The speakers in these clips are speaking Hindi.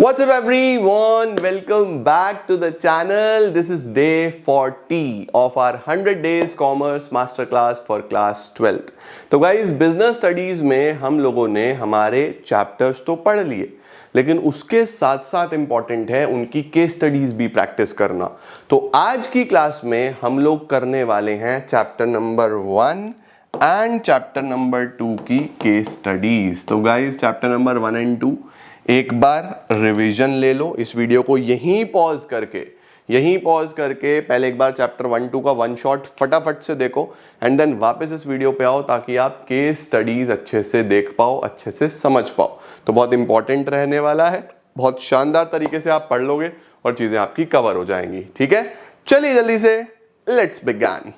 What's up everyone? Welcome back to the channel. This is day 40 of our 100 days commerce masterclass for class 12th. तो guys business studies में हम लोगों ने हमारे chapters तो पढ़ लिए, लेकिन उसके साथ साथ इंपॉर्टेंट है उनकी केस स्टडीज भी प्रैक्टिस करना। तो आज की क्लास में हम लोग करने वाले हैं chapter number 1 and chapter number 2 की केस स्टडीज। तो गाइस चैप्टर नंबर 1 एंड 2 एक बार रिवीजन ले लो। इस वीडियो को यहीं पॉज करके पहले एक बार चैप्टर 1-2 का वन शॉट फटाफट से देखो एंड देन वापस इस वीडियो पे आओ ताकि आप केस स्टडीज अच्छे से देख पाओ, अच्छे से समझ पाओ। तो बहुत इंपॉर्टेंट रहने वाला है, बहुत शानदार तरीके से आप पढ़ लोगे और चीजें आपकी कवर हो जाएंगी। ठीक है, चलिए जल्दी से लेट्स बिगिन।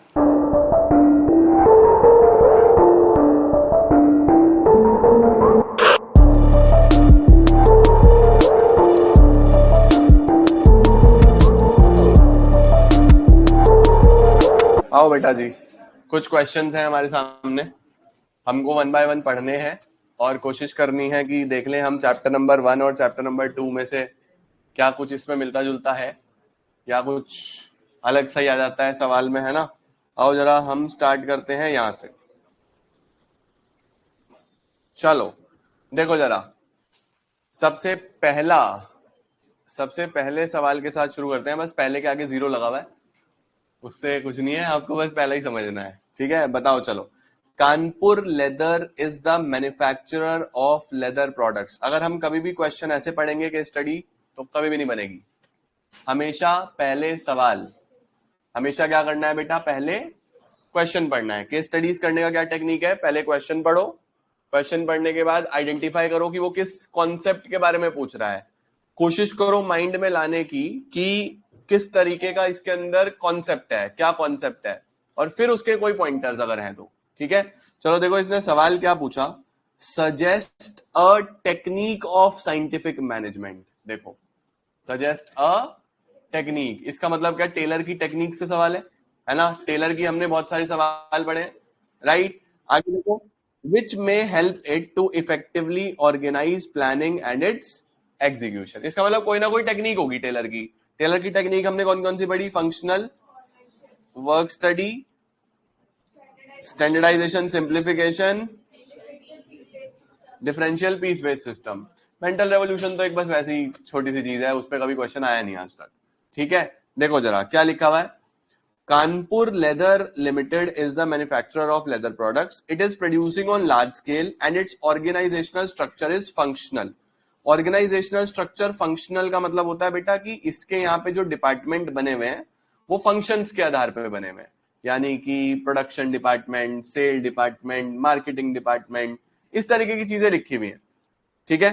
आओ बेटा जी, कुछ क्वेश्चंस हैं हमारे सामने, हमको वन बाय वन पढ़ने हैं और कोशिश करनी है कि देख लें हम चैप्टर नंबर 1 और चैप्टर नंबर 2 में से क्या कुछ इसमें मिलता जुलता है या कुछ अलग सा ही आ जाता है सवाल में, है ना। आओ जरा हम स्टार्ट करते हैं यहां से। चलो देखो जरा, सबसे पहले सवाल के साथ शुरू करते हैं। बस पहले के आगे 0 लगा हुआ है, उससे कुछ नहीं है, आपको बस पहले ही समझना है। ठीक है, बताओ चलो। Kanpur leather is the manufacturer of leather products. अगर हम कभी भी क्वेश्चन ऐसे पढ़ेंगे कि स्टडी, तो कभी भी नहीं बनेगी। हमेशा पहले सवाल, हमेशा क्या करना है बेटा, पहले क्वेश्चन पढ़ना है। केस स्टडीज करने का क्या टेक्निक है, पहले क्वेश्चन पढ़ो, क्वेश्चन पढ़ने के बाद आइडेंटिफाई करो कि वो किस कॉन्सेप्ट के बारे में पूछ रहा है। कोशिश करो माइंड में लाने की कि किस तरीके का इसके अंदर कॉन्सेप्ट है, क्या कॉन्सेप्ट है, और फिर उसके कोई पॉइंटर्स अगर हैं तो। ठीक है, चलो देखो इसने सवाल क्या पूछा, suggest a technique of scientific management. देखो, सजेस्ट अ टेक्निक, इसका मतलब क्या, टेलर की टेक्निक से सवाल है ना। टेलर की हमने बहुत सारे सवाल पढ़े, राइट। आगे देखो, which may help it to effectively organise planning and its execution. इसका मतलब कोई ना कोई टेक्निक होगी टेलर की। टेलर की टेक्निक हमने कौन कौन सी पढ़ी, functional, work study, standardisation, simplification, differential piece based system. Mental revolution तो एक बस वैसी छोटी सी चीज है, उस पर कभी क्वेश्चन आया नहीं आज तक। ठीक है, देखो जरा क्या लिखा हुआ है। Kanpur leather limited is the manufacturer of leather products. It is producing on large scale and its organizational structure is functional. Organisational structure functional का मतलब होता है बेटा कि इसके यहाँ पे जो डिपार्टमेंट बने हुए हैं वो फंक्शंस के आधार पे बने हुए हैं, यानी कि production department, sale department, marketing department, इस तरीके की चीजें लिखी हुई हैं। ठीक है,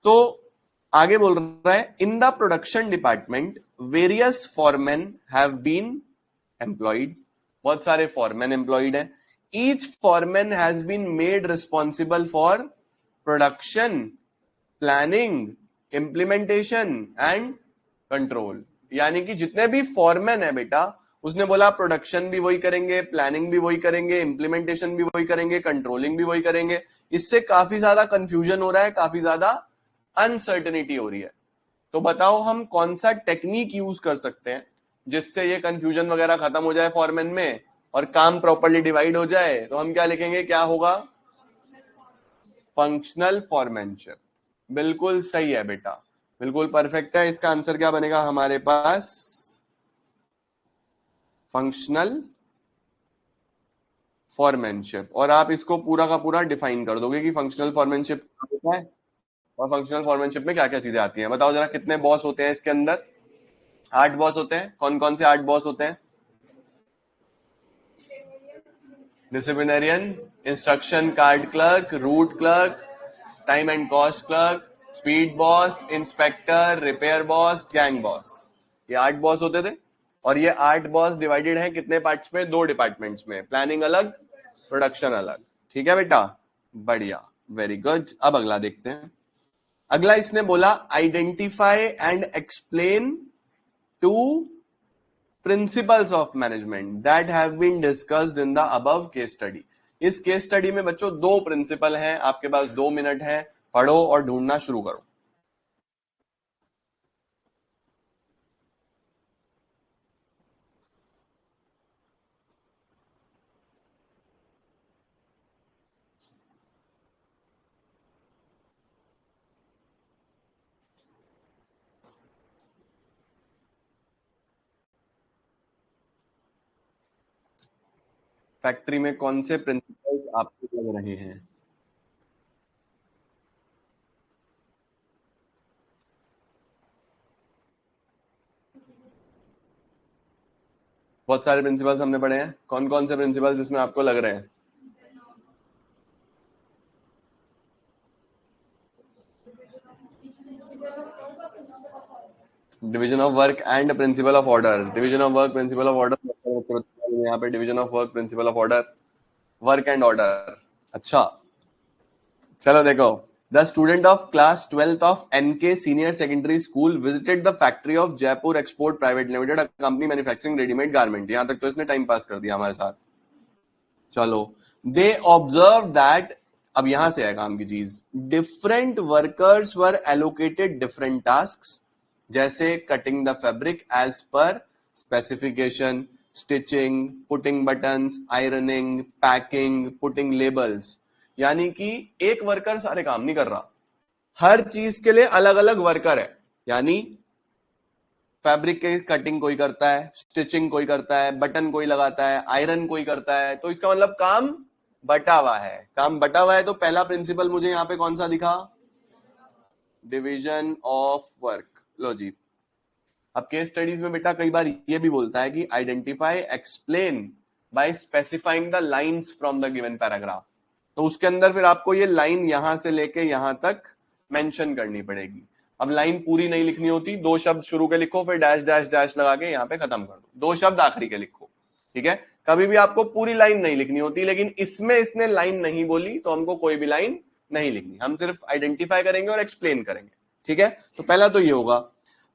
तो आगे बोल रहा है, in the production department various foreman have been employed. बहुत सारे फॉरमैन एम्प्लॉयड हैं। Each foreman has been made responsible for production, planning, implementation and control. यानी कि जितने भी फॉरमैन है बेटा, उसने बोला प्रोडक्शन भी वही करेंगे, प्लानिंग भी वही करेंगे, इंप्लीमेंटेशन भी वही करेंगे, कंट्रोलिंग भी वही करेंगे। इससे काफी ज्यादा कंफ्यूजन हो रहा है, काफी ज्यादा अनसर्टेनिटी हो रही है। तो बताओ हम कौन सा टेक्निक यूज कर सकते हैं जिससे ये कंफ्यूजन वगैरह खत्म हो जाए फॉरमैन में और काम प्रॉपर्ली डिवाइड हो जाए। तो हम क्या लिखेंगे, क्या होगा, फंक्शनल फॉरमैनशिप। बिल्कुल सही है बेटा, बिल्कुल परफेक्ट है। इसका आंसर क्या बनेगा हमारे पास, फंक्शनल फॉरमैनशिप। और आप इसको पूरा का पूरा डिफाइन कर दोगे कि फंक्शनल फॉरमैनशिप क्या है और फंक्शनल फॉरमैनशिप में क्या क्या चीजें आती हैं। बताओ जरा, कितने बॉस होते हैं इसके अंदर, 8 बॉस होते हैं। कौन कौन से 8 बॉस होते हैं, disciplinarian, instruction card clerk, route clerk, time and cost clerk, speed boss, inspector, repair boss, gang boss. ये 8 बॉस होते थे। और ये 8 बॉस डिवाइडेड है कितने पार्ट्स में, 2 डिपार्टमेंट्स में, प्लानिंग अलग, प्रोडक्शन अलग। ठीक है बेटा, बढ़िया, वेरी गुड। अब अगला देखते हैं। अगला इसने बोला, identify and explain 2 principles of management that have been discussed in the above case study. इस केस स्टडी में बच्चों 2 प्रिंसिपल हैं, आपके पास 2 मिनट है, पढ़ो और ढूंढना शुरू करो। फैक्ट्री में कौन से प्रिंसिपल्स आपको लग रहे हैं? बहुत सारे प्रिंसिपल्स हमने पढ़े हैं, कौन कौन से प्रिंसिपल्स इसमें आपको लग रहे हैं? Division of work and principle of order. Division of work, principle of order, यहाँ पे division of work, principle of order, work and order. अच्छा, चलो देखो। The student of class 12th of NK senior secondary school visited the factory of Jaipur export private limited, a company manufacturing readymade garment. यहां तक तो इसने टाइम पास कर दिया हमारे साथ। चलो, दे ऑब्जर्व दैट, अब यहां से है काम की चीज, different workers were allocated different task, जैसे cutting the fabric as per specification, stitching, putting buttons, ironing, packing, putting labels. यानी कि एक वर्कर सारे काम नहीं कर रहा, हर चीज के लिए अलग अलग वर्कर है। यानी फैब्रिक के कटिंग कोई करता है, स्टिचिंग कोई करता है, बटन कोई लगाता है, आयरन कोई करता है। तो इसका मतलब काम बटा हुआ है। काम बटा हुआ है तो पहला प्रिंसिपल मुझे यहां पे कौन सा दिखा? Division of work. लो जी, अब केस स्टडीज में बेटा कई बार ये भी बोलता है कि identify explain by specifying the lines from the given paragraph. तो उसके अंदर फिर आपको ये लाइन यहां से लेके यहां तक मेंशन करनी पड़ेगी। अब लाइन पूरी नहीं लिखनी होती, दो शब्द शुरू के लिखो, फिर डैश डैश डैश लगा के यहां पे खत्म कर दो, दो शब्द आखिरी के लिखो। ठीक है, कभी भी आपको पूरी लाइन नहीं लिखनी होती, लेकिन इसमें इसने लाइन नहीं बोली तो हमको कोई भी लाइन नहीं लिखनी, हम सिर्फ आइडेंटिफाई करेंगे और एक्सप्लेन करेंगे। ठीक है, तो पहला तो ये होगा।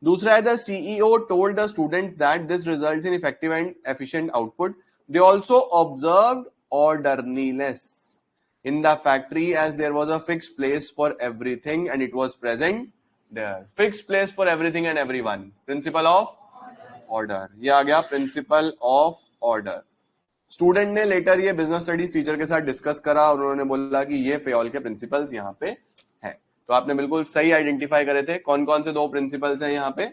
दूसरा है, the CEO told the students that this results in effective and efficient output. They also observed orderliness in the factory as there was a fixed place for everything and it was present there. Fixed place for everything and everyone, principle of order। ये आ गया प्रिंसिपल ऑफ ऑर्डर। स्टूडेंट ने लेटर ये बिजनेस स्टडीज टीचर के साथ डिस्कस करा और उन्होंने बोला कि ये फेयोल के प्रिंसिपल्स यहाँ पे हैं। तो आपने बिल्कुल सही आइडेंटिफाई करे थे। कौन कौन से दो प्रिंसिपल्स हैं यहाँ पे?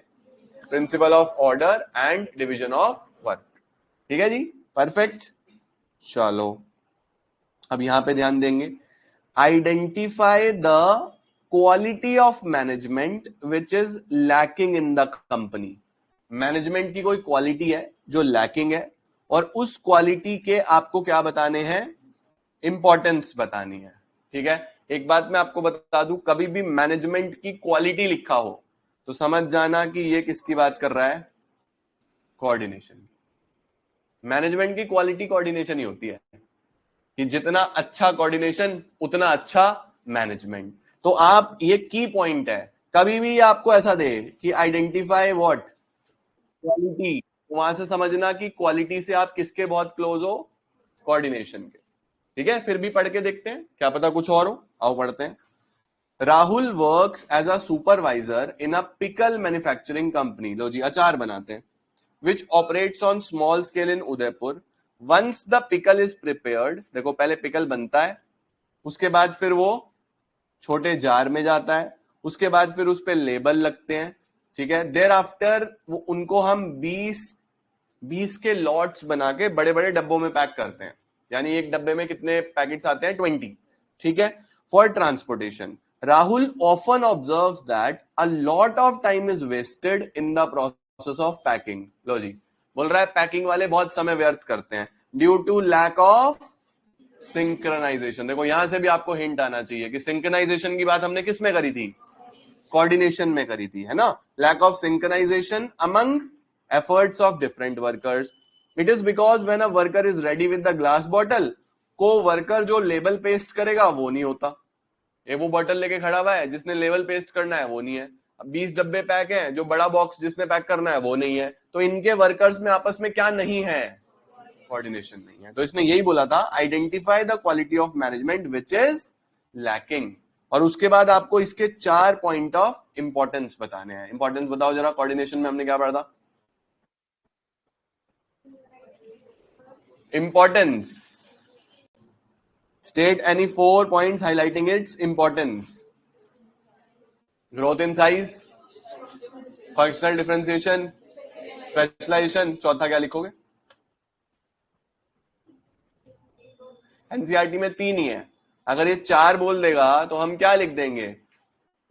Principal of order and division of work. ठीक है जी, परफेक्ट। चलो, अब यहां पे ध्यान देंगे। Identify the quality of management which is lacking in the company. Management की कोई क्वालिटी है जो लैकिंग है और उस क्वालिटी के आपको क्या बताने हैं? इंपॉर्टेंस बतानी है। ठीक है, एक बात मैं आपको बता दूं, कभी भी मैनेजमेंट की क्वालिटी लिखा हो तो समझ जाना कि ये किसकी बात कर रहा है? कोऑर्डिनेशन। मैनेजमेंट की क्वालिटी कोऑर्डिनेशन ही होती है कि जितना अच्छा कोऑर्डिनेशन उतना अच्छा मैनेजमेंट। तो आप, ये की पॉइंट है, कभी भी आपको ऐसा दे कि आइडेंटिफाई व्हाट? क्वालिटी। वहां से समझना कि क्वालिटी से आप किसके बहुत क्लोज हो? कोऑर्डिनेशन के। ठीक है, फिर भी पढ़ के देखते हैं, क्या पता कुछ और हो। आओ पढ़ते हैं। Rahul works as a supervisor in a pickle manufacturing company. लो जी, अचार बनाते हैं, which operates on small scale in Udaipur. Once the pickle is prepared, देखो पहले पिकल बनता है, उसके बाद फिर वो छोटे जार में जाता है, उसके बाद फिर उस पे लेबल लगते हैं। ठीक है, देयर आफ्टर उनको हम 20 के लॉट्स बना के बड़े बड़े डब्बों में पैक करते हैं। यानी एक डब्बे में कितने पैकेट्स आते हैं? 20। ठीक है, for transportation. Rahul often observes that a lot of time is wasted in the process of packing. लो जी, बोल रहा है पैकिंग वाले बहुत समय व्यर्थ करते हैं due to lack of synchronisation. देखो यहां से भी आपको हिंट आना चाहिए कि सिंक्रोनाइजेशन की बात हमने किस में करी थी? कोऑर्डिनेशन में करी थी, है ना? Lack of synchronisation among efforts of different workers. It is because when a worker is ready with the glass bottle, co-worker जो लेबल पेस्ट करेगा वो नहीं होता। ये वो बॉटल लेके खड़ा हुआ है, जिसने लेवल पेस्ट करना है वो नहीं है। 20 डब्बे पैक हैं, जो बड़ा बॉक्स जिसने पैक करना है वो नहीं है। तो इनके वर्कर्स में आपस में क्या नहीं है? कोऑर्डिनेशन नहीं है। तो इसने यही बोला था, identify the quality of management which is lacking. और उसके बाद आपको इसके 4 पॉइंट ऑफ इंपॉर्टेंस बताने हैं। इंपॉर्टेंस बताओ जरा, कोऑर्डिनेशन में हमने क्या पढ़ा था? Importance. State any 4 points highlighting its importance. Growth in size, functional differentiation, specialisation. चौथा क्या लिखोगे? एनसीईआरटी में 3 ही है, अगर ये 4 बोल देगा तो हम क्या लिख देंगे,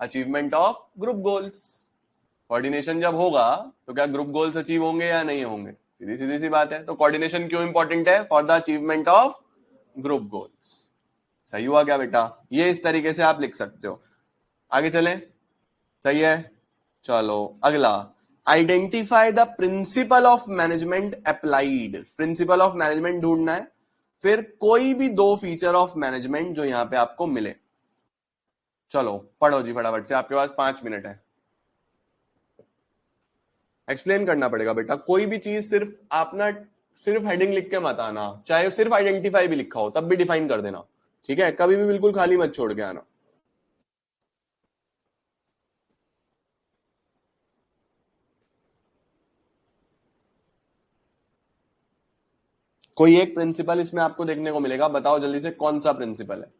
achievement of group goals. Coordination जब होगा तो क्या ग्रुप गोल्स अचीव होंगे या नहीं होंगे, सीधी सीधी सी बात है। तो कोऑर्डिनेशन क्यों इंपॉर्टेंट है, for the achievement of group goals. सही हुआ क्या बेटा, ये इस तरीके से आप लिख सकते हो। आगे चलें, सही है। चलो अगला, identify the principle of management applied. Principle of management ढूंढना है, फिर कोई भी 2 फीचर ऑफ मैनेजमेंट जो यहां पे आपको मिले। चलो पढ़ो जी फटाफट से, आपके पास 5 मिनट है। एक्सप्लेन करना पड़ेगा बेटा, कोई भी चीज सिर्फ आप ना सिर्फ हेडिंग लिख के मत आना, चाहे सिर्फ आइडेंटिफाई भी लिखा हो तब भी डिफाइन कर देना, ठीक है। कभी भी बिल्कुल खाली मत छोड़ के आना। कोई एक प्रिंसिपल इसमें आपको देखने को मिलेगा, बताओ जल्दी से कौन सा प्रिंसिपल है।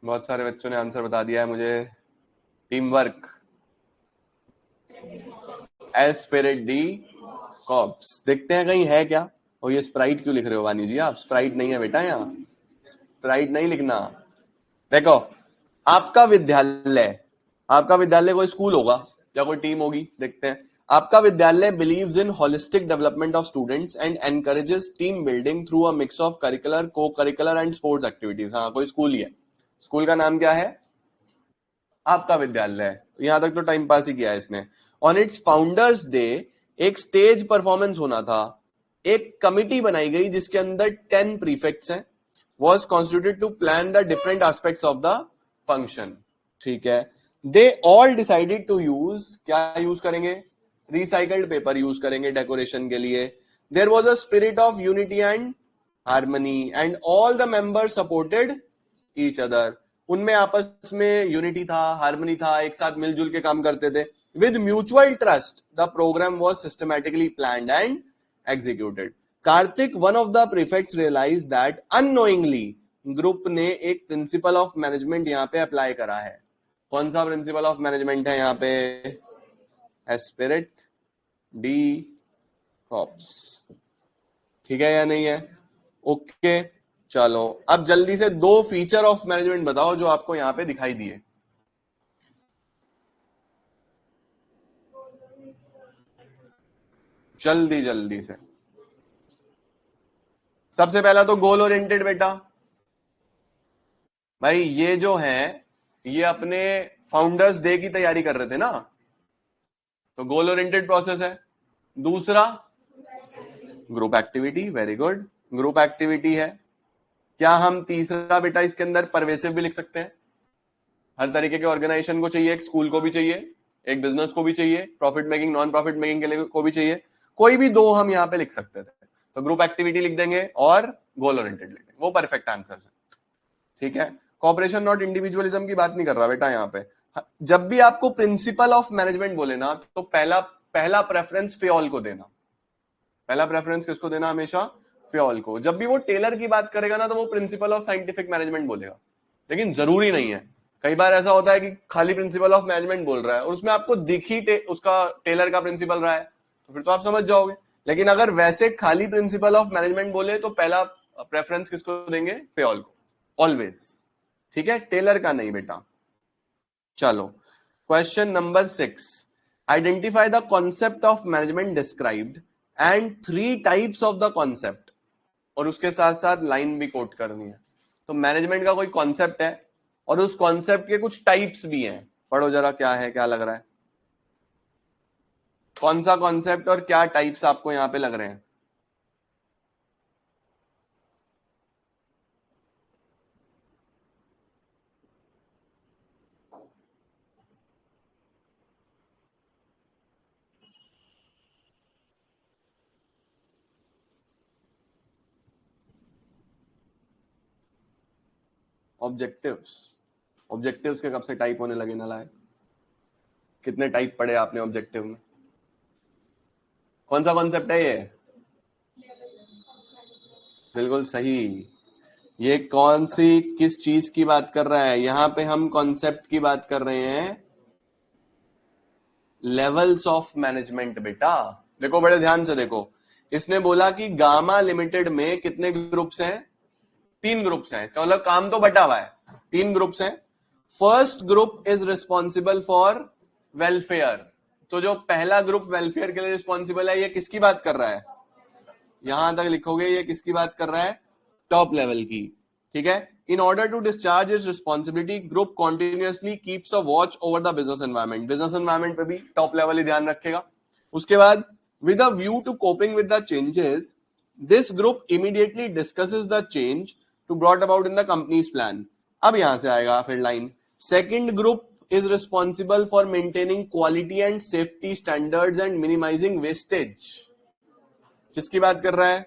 बहुत सारे बच्चों ने आंसर बता दिया है मुझे। Team work, Spirit D cops. देखते हैं कहीं है क्या। और ये स्प्राइट क्यों लिख रहे हो वानी जी आप, स्प्राइट नहीं है बेटा, यहाँ स्प्राइट नहीं लिखना। देखो, आपका विद्यालय, आपका विद्यालय कोई स्कूल होगा या कोई टीम होगी, देखते हैं। आपका विद्यालय believes in holistic development of students and encourages team building through a mix of curricular, को करिकुलर एंड स्पोर्ट्स एक्टिविटीज। हाँ, कोई स्कूल ही है। स्कूल का नाम क्या है, आपका विद्यालय। यहां तक तो टाइम पास ही किया है इसने। ऑन इट्स फाउंडर्स डे एक स्टेज परफॉर्मेंस होना था, एक कमिटी बनाई गई जिसके अंदर 10 प्रीफेक्ट्स हैं, was constituted to plan the different aspects of the function। ठीक है, they all decided to use, क्या यूज करेंगे, रिसाइकल्ड पेपर यूज करेंगे डेकोरेशन के लिए। there was a spirit of unity and harmony and all the members supported each other। उनमें आपस में यूनिटी था, हार्मनी था, एक साथ मिलजुल के काम करते थे। With mutual trust the programme was systematically planned and executed. Kartik, one of the prefects, realise that unknowingly group ने एक प्रिंसिपल ऑफ मैनेजमेंट यहाँ पे अप्लाई करा है। कौन सा प्रिंसिपल ऑफ मैनेजमेंट है यहाँ पे, एस्पिरिट डी कॉप्स। ठीक है या नहीं है, ओके। चलो अब जल्दी से 2 फीचर ऑफ मैनेजमेंट बताओ जो आपको यहां पे दिखाई दिए। जल्दी जल्दी से। सबसे पहला तो गोल ओरिएंटेड बेटा, भाई ये जो है ये अपने फाउंडर्स डे की तैयारी कर रहे थे ना, तो गोल ओरिएंटेड प्रोसेस है। दूसरा group activity, very good, group activity है। क्या हम तीसरा बेटा इसके अंदर परवेसिव भी लिख सकते हैं, हर तरीके के ऑर्गेनाइजेशन को चाहिए, एक स्कूल को भी चाहिए, एक बिजनेस को भी चाहिए, profit making non profit making के लिए को भी चाहिए। कोई भी 2 हम यहाँ पे लिख सकते थे, तो ग्रुप एक्टिविटी लिख देंगे और गोल ओरिएंटेड लिख देंगे, वो परफेक्ट आंसर है। ठीक है, कॉपरेशन नॉट इंडिविजुअलिज्म की बात नहीं कर रहा बेटा यहाँ पे। जब भी आपको प्रिंसिपल ऑफ मैनेजमेंट बोले ना, तो पहला पहला प्रेफरेंस फ्योल को देना। पहला प्रेफरेंस किसको देना, हमेशा फ्योल को। जब भी वो टेलर की बात करेगा ना, तो वो प्रिंसिपल ऑफ साइंटिफिक मैनेजमेंट बोलेगा, लेकिन जरूरी नहीं है। कई बार ऐसा होता है कि खाली प्रिंसिपल ऑफ मैनेजमेंट बोल रहा है और उसमें आपको दिख ही उसका टेलर का प्रिंसिपल रहा है, तो फिर तो आप समझ जाओगे। लेकिन अगर वैसे खाली प्रिंसिपल ऑफ मैनेजमेंट बोले तो पहला प्रेफरेंस किसको देंगे, फ्योल को, ऑलवेज। ठीक है, टेलर का नहीं बेटा। चलो question number 6, identify the concept of management described and 3 types of the concept. और उसके साथ साथ लाइन भी कोट करनी है। तो मैनेजमेंट का कोई कॉन्सेप्ट है और उस कॉन्सेप्ट के कुछ टाइप्स भी हैं, पढ़ो जरा क्या है, क्या लग रहा है, कौन सा कॉन्सेप्ट और क्या टाइप्स आपको यहां पे लग रहे हैं। ऑब्जेक्टिव्स, ऑब्जेक्टिव्स के कब से टाइप होने लगे नालायक। कितने टाइप पढ़े आपने ऑब्जेक्टिव में? कौन सा कॉन्सेप्ट है ये? बिल्कुल सही। ये कौन सी किस चीज की बात कर रहा है? यहां पे हम कॉन्सेप्ट की बात कर रहे हैं, लेवल्स ऑफ मैनेजमेंट। बेटा देखो, बड़े ध्यान से देखो, इसने बोला कि गामा लिमिटेड में कितने ग्रुप्स हैं? 3 ग्रुप्स हैं। इसका मतलब काम तो बटा हुआ है, 3 ग्रुप्स हैं। First group is responsible for welfare. तो जो पहला ग्रुप वेलफेयर के लिए रिस्पॉन्सिबल है, ये किसकी बात कर रहा है? यहां तक लिखोगे ये किसकी बात कर रहा है? टॉप लेवल की। ठीक है। In order to discharge its responsibility, group continuously keeps a watch over the business environment. Business environment पे भी टॉप लेवल ही ध्यान रखेगा। उसके बाद with a view to coping with the changes, this group immediately discusses the change to brought about in the company's plan. अब यहां से आएगा फिर line, second group is responsible for maintaining quality and safety standards and minimizing wastage। किसकी बात कर रहा है?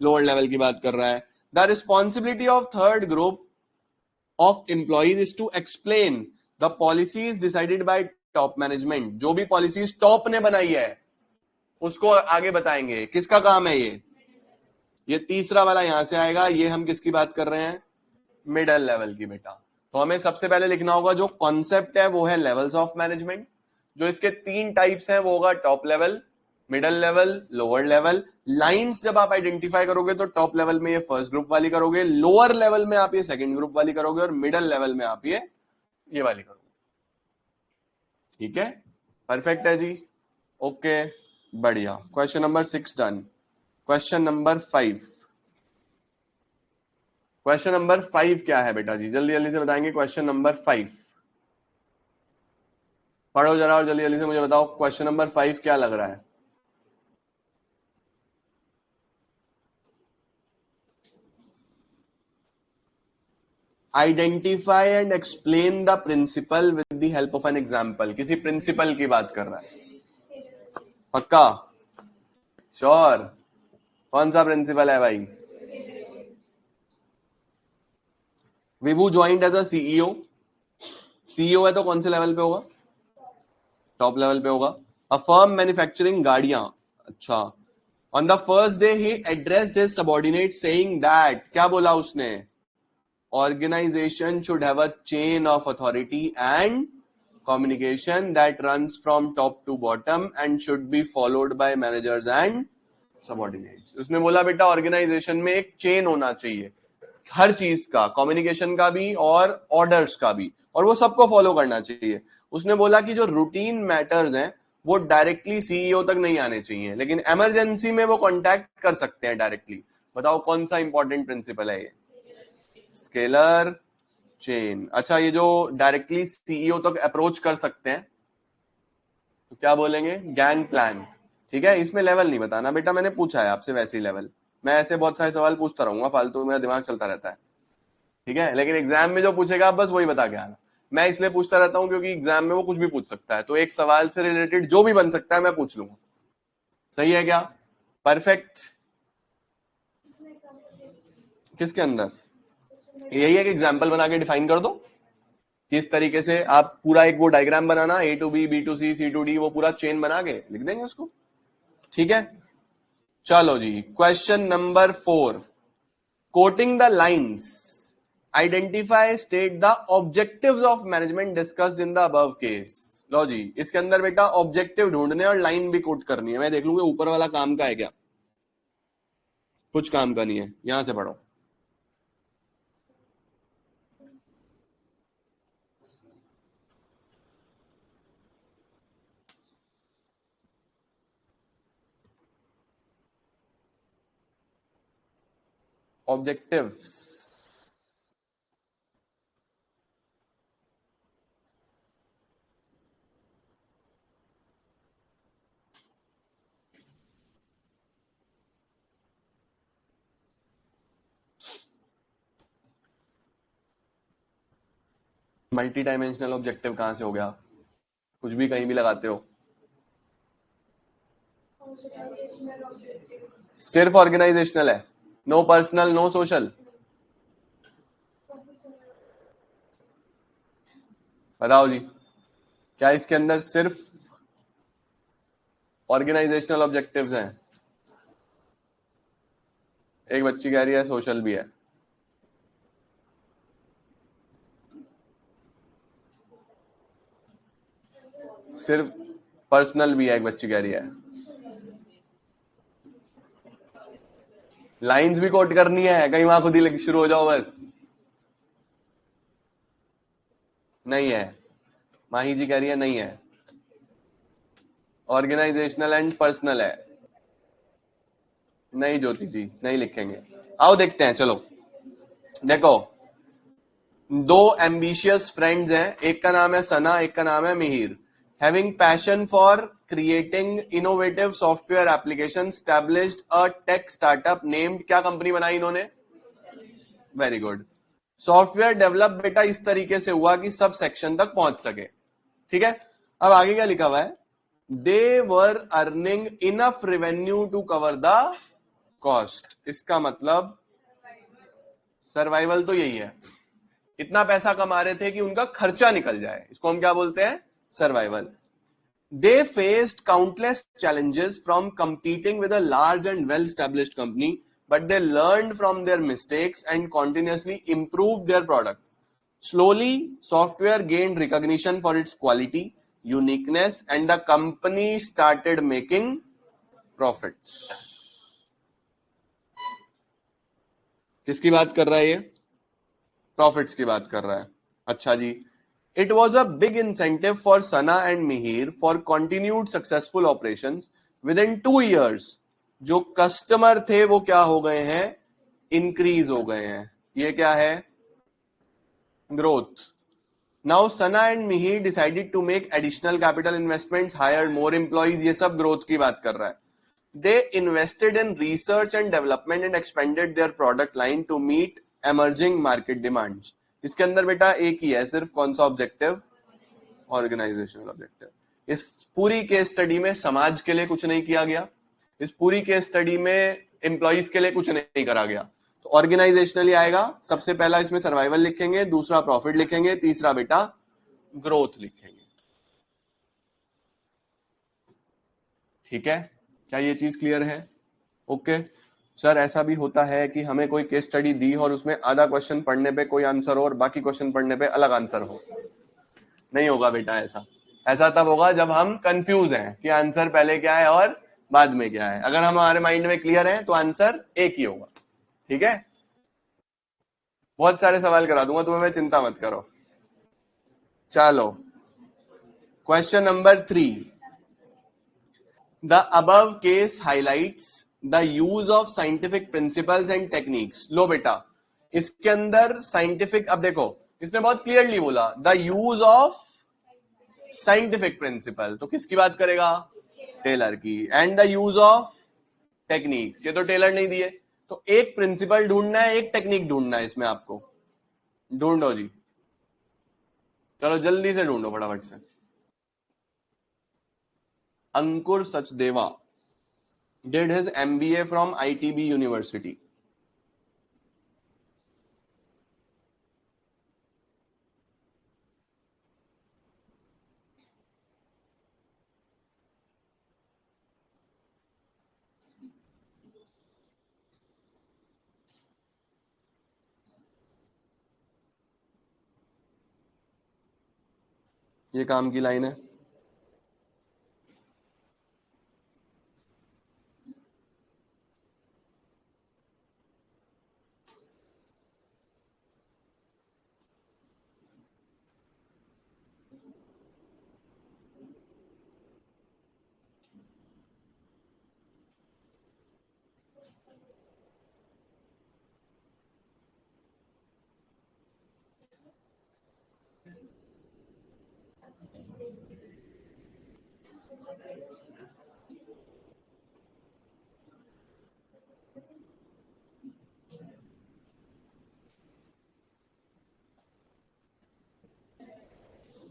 लोअर लेवल की बात कर रहा है। The responsibility of third group of employees is to explain the policies decided by top management. जो भी पॉलिसीज टॉप ने बनाई है उसको आगे बताएंगे। किसका काम है ये तीसरा वाला यहां से आएगा। ये हम किसकी बात कर रहे हैं? मिडल लेवल की। बेटा तो हमें सबसे पहले लिखना होगा जो कॉन्सेप्ट है वो है लेवल्स ऑफ मैनेजमेंट। जो इसके 3 टाइप्स हैं वो होगा top level, middle level, lower level. Lines जब आप आइडेंटिफाई करोगे तो टॉप लेवल में ये फर्स्ट ग्रुप वाली करोगे, लोअर लेवल में आप ये सेकंड ग्रुप वाली करोगे, और मिडल लेवल में आप ये वाली करोगे। ठीक है, परफेक्ट है जी। ओके, बढ़िया। Question number 6 done. Question number 5। Question number 5 क्या है बेटा जी? जल्दी जल्दी से बताएंगे। क्वेश्चन नंबर 5 पढ़ो जरा और जल्दी जल्दी से मुझे बताओ, क्वेश्चन नंबर 5 क्या लग रहा है? Identify and explain the principle with the help of an example. किसी प्रिंसिपल की बात कर रहा है? पक्का? श्योर? कौन सा प्रिंसिपल है भाई? Vibhu joined as a CEO. CEO है तो कौन से लेवल पे होगा? टॉप लेवल पे होगा। अ फर्म मैन्युफैक्चरिंग गाड़ियां। अच्छा। On the first day he addressed his subordinate saying that, क्या बोला उसने? Organization should have a chain of authority and communication that runs from top to bottom and should be followed by managers and subordinates। उसने बोला बेटा ऑर्गेनाइजेशन में एक चेन होना चाहिए, हर चीज का, कम्युनिकेशन का भी और ऑर्डर्स का भी, और वो सबको फॉलो करना चाहिए। उसने बोला कि जो रूटीन मैटर्स हैं वो डायरेक्टली सीईओ तक नहीं आने चाहिए, लेकिन इमरजेंसी में वो कांटेक्ट कर सकते हैं डायरेक्टली। बताओ कौन सा इंपॉर्टेंट प्रिंसिपल है ये? Scalar chain. अच्छा, ये जो डायरेक्टली सीईओ तक अप्रोच कर सकते हैं तो क्या बोलेंगे? Gang plan. ठीक है, इसमें लेवल नहीं बताना बेटा, मैंने पूछा है आपसे वैसे ही लेवल। मैं ऐसे बहुत सारे सवाल पूछता रहूंगा फालतू, मेरा दिमाग चलता रहता है। ठीक है, लेकिन एग्जाम में जो पूछेगा आप बस वही बता के आना। मैं इसलिए पूछता रहता हूं क्योंकि एग्जाम में वो कुछ भी पूछ सकता है, तो एक सवाल से रिलेटेड जो भी बन सकता है मैं पूछ लूंगा। सही है क्या? परफेक्ट। किसके अंदर? यही है कि एग्जाम्पल बना के डिफाइन कर दो। किस तरीके से आप पूरा एक वो डायग्राम बनाना, A to B, B to C, C to D, वो पूरा चेन बना के लिख देंगे उसको। ठीक है, चलो जी। Question number 4, quoting the lines, identify state the objectives of management discussed in the above case. लो जी, इसके अंदर बेटा ऑब्जेक्टिव ढूंढने और लाइन भी कोट करनी है। मैं देख लूंगा ऊपर वाला काम का है क्या। कुछ काम का नहीं है, यहां से पढ़ो। ऑब्जेक्टिव्स। मल्टी डायमेंशनल ऑब्जेक्टिव कहां से हो गया? कुछ भी कहीं भी लगाते हो। सिर्फ ऑर्गेनाइजेशनल है, नो पर्सनल, नो सोशल। बताओ जी। क्या इसके अंदर सिर्फ ऑर्गेनाइजेशनल ऑब्जेक्टिव्स हैं? एक बच्ची कह रही है सोशल भी है। सिर्फ पर्सनल भी है, एक बच्ची कह रही है। लाइंस भी कोट करनी है, कहीं वहां खुद ही शुरू हो जाओ बस। नहीं है, माही जी कह रही है नहीं है, ऑर्गेनाइजेशनल एंड पर्सनल है। नहीं ज्योति जी, नहीं लिखेंगे। आओ देखते हैं, चलो देखो, दो एम्बिशियस फ्रेंड्स हैं, एक का नाम है सना, एक का नाम है Mihir. Having passion for creating innovative software application established a tech startup named, क्या कंपनी बनाई इन्होंने? Very good. सॉफ्टवेयर डेवलप बेटा इस तरीके से हुआ कि सब सेक्शन तक पहुंच सके। ठीक है, अब आगे क्या लिखा हुआ है? They were earning enough revenue to cover the cost. इसका मतलब सर्वाइवल तो यही है, इतना पैसा कमा रहे थे कि उनका खर्चा निकल जाए, इसको हम क्या बोलते हैं? Survival. They faced countless challenges from competing with a large and well established company, but they learned from their mistakes and continuously improved their product. Slowly, software gained recognition for its quality, uniqueness, and the company started making profits. किसकी बात कर रहा है ये? प्रॉफिट्स की बात कर रहा है। अच्छा जी, it was a big incentive for Sana and Mihir for continued successful operations within 2 years। जो कस्टमर थे वो क्या हो गए हैं? इंक्रीज हो गए हैं। ये क्या है? Growth. Now Sana and Mihir decided to make additional capital investments, hire more employees, ये सब ग्रोथ की बात कर रहा है। They invested in research and development and expanded their product line to meet emerging market demands. इसके अंदर बेटा एक ही है सिर्फ, कौन सा ऑब्जेक्टिव? Organisational objective. इस पूरी केस स्टडी में समाज के लिए कुछ नहीं किया गया, इस पूरी केस स्टडी में एम्प्लॉइज के लिए कुछ नहीं करा गया। तो ऑर्गेनाइजेशनली आएगा, सबसे पहला इसमें सर्वाइवल लिखेंगे, दूसरा प्रॉफिट लिखेंगे, तीसरा बेटा ग्रोथ लिखेंगे। ठीक है, क्या ये चीज क्लियर है? ओके सर, ऐसा भी होता है कि हमें कोई केस स्टडी दी और उसमें आधा क्वेश्चन पढ़ने पे कोई आंसर हो और बाकी क्वेश्चन पढ़ने पे अलग आंसर हो? नहीं होगा बेटा ऐसा। ऐसा तब होगा जब हम कंफ्यूज हैं कि आंसर पहले क्या है और बाद में क्या है। अगर हम हमारे माइंड में क्लियर है तो आंसर एक ही होगा। ठीक है, बहुत सारे सवाल करा दूंगा तुम्हें, मैं, चिंता मत करो। चलो, question number 3। The above case highlights the use of scientific principles and techniques. लो बेटा, इसके अंदर साइंटिफिक, अब देखो इसने बहुत क्लियरली बोला the use of scientific principle, तो किसकी बात करेगा? टेलर की। And the use of techniques, ये तो टेलर नहीं दिए, तो एक प्रिंसिपल ढूंढना है, एक टेक्निक ढूंढना है इसमें आपको। ढूंढो जी, चलो जल्दी से ढूंढो फटाफट से। अंकुर Sachdeva did his MBA from ITB University. ये काम की लाइन है।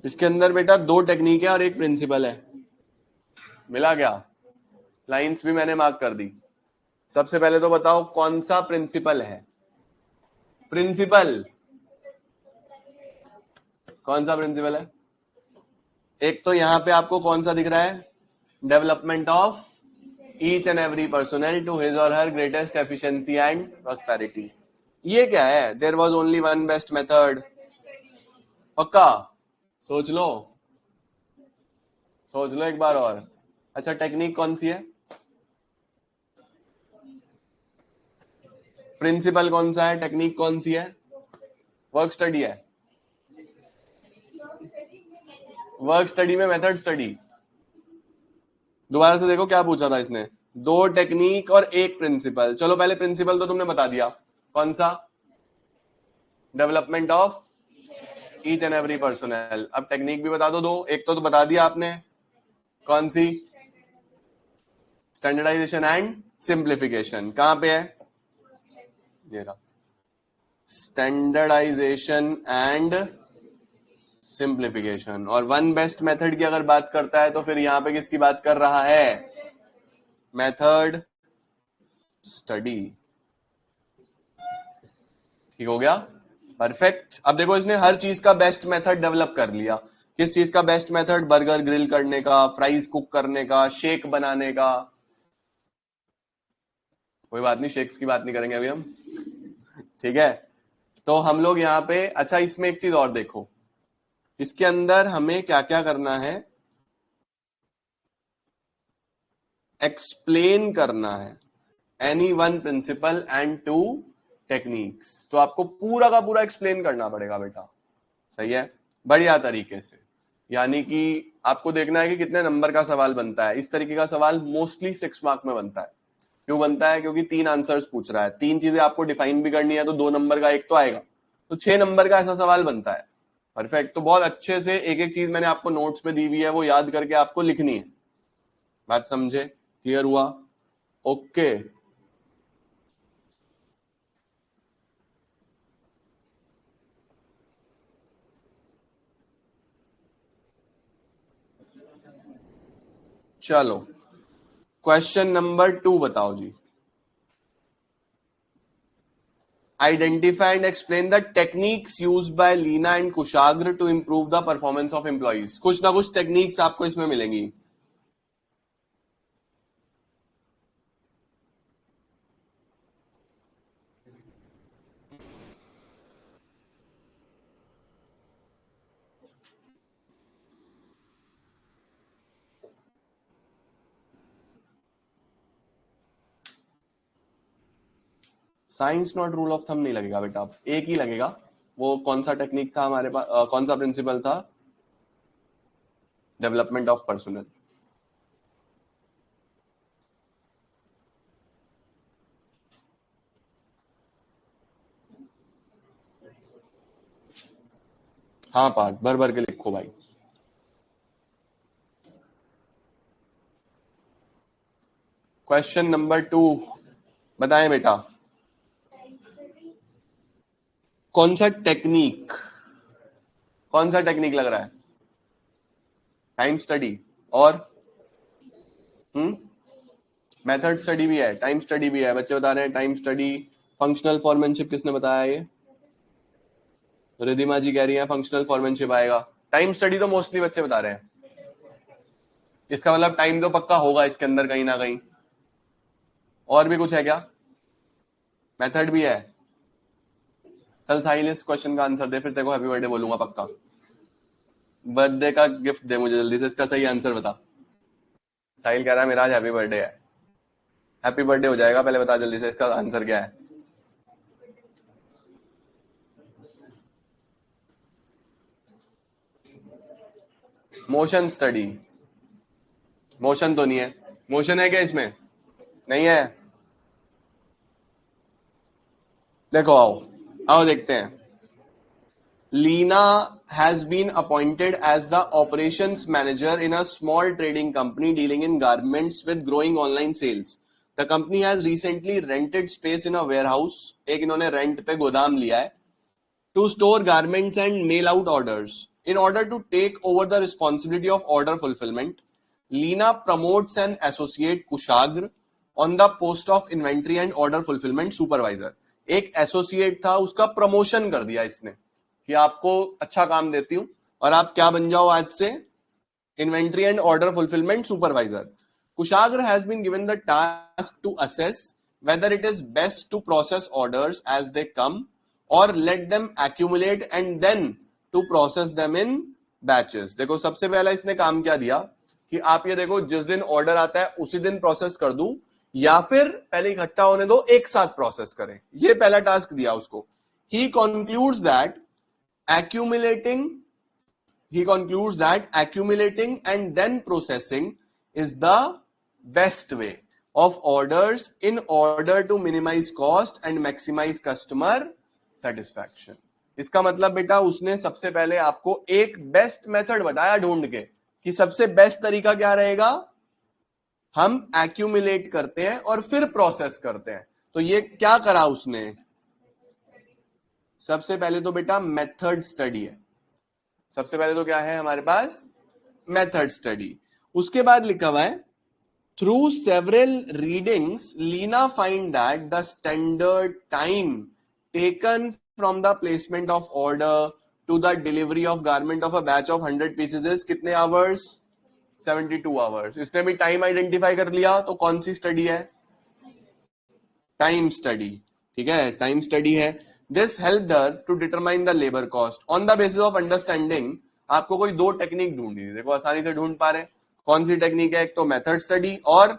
इसके अंदर बेटा दो टेक्निक है और एक प्रिंसिपल है। मिला क्या? लाइंस भी मैंने मार्क कर दी। सबसे पहले तो बताओ कौन सा प्रिंसिपल है? प्रिंसिपल कौन सा प्रिंसिपल है? एक तो यहां पे आपको कौन सा दिख रहा है, development of each and every personal to his और her greatest efficiency and prosperity. ये क्या है, there was only one best method. पक्का सोच लो, सोच लो एक बार और। अच्छा टेक्निक कौन सी है, प्रिंसिपल कौन सा है, टेक्निक कौन सी है, वर्क स्टडी है, वर्क स्टडी में मेथड स्टडी। दोबारा से देखो क्या पूछा था इसने, दो टेक्निक और एक प्रिंसिपल। चलो पहले प्रिंसिपल तो तुमने बता दिया, कौन सा, development of each and every personal. अब टेक्निक भी बता दो, एक तो बता दिया आपने, कौन सी, स्टैंडर्डाइजेशन एंड सिंप्लीफिकेशन। कहां पे है, ये रहा, स्टैंडर्डाइजेशन एंड सिंप्लीफिकेशन। और वन बेस्ट मेथड की अगर बात करता है तो फिर यहां पे किसकी बात कर रहा है, मेथड स्टडी। ठीक हो गया, परफेक्ट। अब देखो इसने हर चीज का बेस्ट मेथड डेवलप कर लिया। किस चीज का बेस्ट मेथड, बर्गर ग्रिल करने का, फ्राइज कुक करने का, शेक बनाने का। कोई बात नहीं, शेक्स की बात नहीं करेंगे अभी हम, ठीक है। तो हम लोग यहाँ पे, अच्छा इसमें एक चीज और देखो, इसके अंदर हमें क्या क्या करना है, एक्सप्लेन करना है any one principle and two techniques. तो आपको पूरा का पूरा एक्सप्लेन करना पड़ेगा बेटा, सही है, बढ़िया तरीके से। यानी कि आपको देखना है कि कितने नंबर का सवाल बनता है। इस तरीके का सवाल मोस्टली 6 मार्क में बनता है। क्यों बनता है, क्योंकि 3 आंसर्स पूछ रहा है, 3 चीजें आपको डिफाइन भी करनी है, तो 2 नंबर का एक तो आएगा, तो 6 नंबर का ऐसा सवाल बनता है। परफेक्ट। तो बहुत अच्छे से एक एक चीज मैंने आपको नोट्स में दी हुई है, वो याद करके आपको लिखनी है। बात समझे, क्लियर हुआ, ओके। चलो क्वेश्चन नंबर 2 बताओ जी। Identify and explain the techniques used by Leena and Kushagra to improve the performance of employees. कुछ ना कुछ टेक्निक्स आपको इसमें मिलेंगी। Science not rule of thumb नहीं लगेगा बेटा, एक ही लगेगा। वो कौन सा टेक्निक था हमारे पास, कौन सा प्रिंसिपल था, डेवलपमेंट ऑफ पर्सनल। हाँ पार्ट भर भर के लिखो भाई। क्वेश्चन नंबर 2 बताएं बेटा, कौन सा टेक्निक, कौन सा टेक्निक लग रहा है, टाइम स्टडी और मेथड स्टडी भी है, टाइम स्टडी भी है। बच्चे बता रहे हैं टाइम स्टडी। फंक्शनल फॉर्मेनशिप किसने बताया, ये रिधिमा जी कह रही है फंक्शनल फॉर्मेनशिप आएगा। टाइम स्टडी तो मोस्टली बच्चे बता रहे हैं, इसका मतलब टाइम तो पक्का होगा इसके अंदर कहीं ना कहीं। और भी कुछ है क्या, मेथड भी है। चल साहिल इस क्वेश्चन का आंसर दे, फिर तेरे को हैप्पी बर्थडे बोलूंगा पक्का। बर्थडे का गिफ्ट दे मुझे जल्दी से, इसका सही आंसर बता। साहिल कह रहा है मेरा आज हैप्पी बर्थडे है। हैप्पी बर्थडे हो जाएगा, पहले बता जल्दी से इसका आंसर क्या है। मोशन स्टडी, मोशन तो नहीं है, मोशन है क्या इसमें, नहीं है। देखो आओ, आओ देखते हैं। Leena has been appointed as the operations manager in a small trading company dealing in garments with growing online sales. The company has recently rented space in a warehouse. एक इन्होंने रेंट पे गोदाम लिया है, to store garments and mail out orders. In order to take over the responsibility of order fulfillment, Leena promotes an associate Kushagra on the post of inventory and order fulfillment supervisor. एक एसोसिएट था, उसका प्रमोशन कर दिया इसने कि आपको अच्छा काम देती हूं और आप क्या बन जाओ आज से, Inventory and order fulfillment supervisor. Kushagra has been given the task to assess whether it is best to process orders as they come or let them accumulate and then to process them in batches. देखो सबसे पहला इसने काम क्या दिया कि आप ये देखो जिस दिन ऑर्डर आता है उसी दिन प्रोसेस कर दूं या फिर पहले इकट्ठा होने दो एक साथ प्रोसेस करें. ये पहला टास्क दिया उसको. He concludes that accumulating and then processing is the best way of orders in order to minimize cost and maximize customer satisfaction. इसका मतलब बेटा उसने सबसे पहले आपको एक बेस्ट मेथड बताया ढूंढ के कि सबसे बेस्ट तरीका क्या रहेगा. हम एक्यूमुलेट करते हैं और फिर प्रोसेस करते हैं. तो ये क्या करा उसने. सबसे पहले तो बेटा मेथड स्टडी है. सबसे पहले तो क्या है हमारे पास मेथड स्टडी. उसके बाद लिखा हुआ है through several readings Leena find that the standard time taken from the placement of order to the delivery of garment of a batch of 100 pieces is कितने आवर्स. 72 आवर्स. इसने भी टाइम आइडेंटिफाई कर लिया. तो कौन सी स्टडी है. Time study. ठीक है टाइम स्टडी है. This helped her to determine the labor cost. On the basis of understanding, आपको कोई दो टेक्निक ढूंढनी है. देखो आसानी से ढूंढ पा रहे हैं. कौन सी टेक्निक है. एक तो मेथड स्टडी और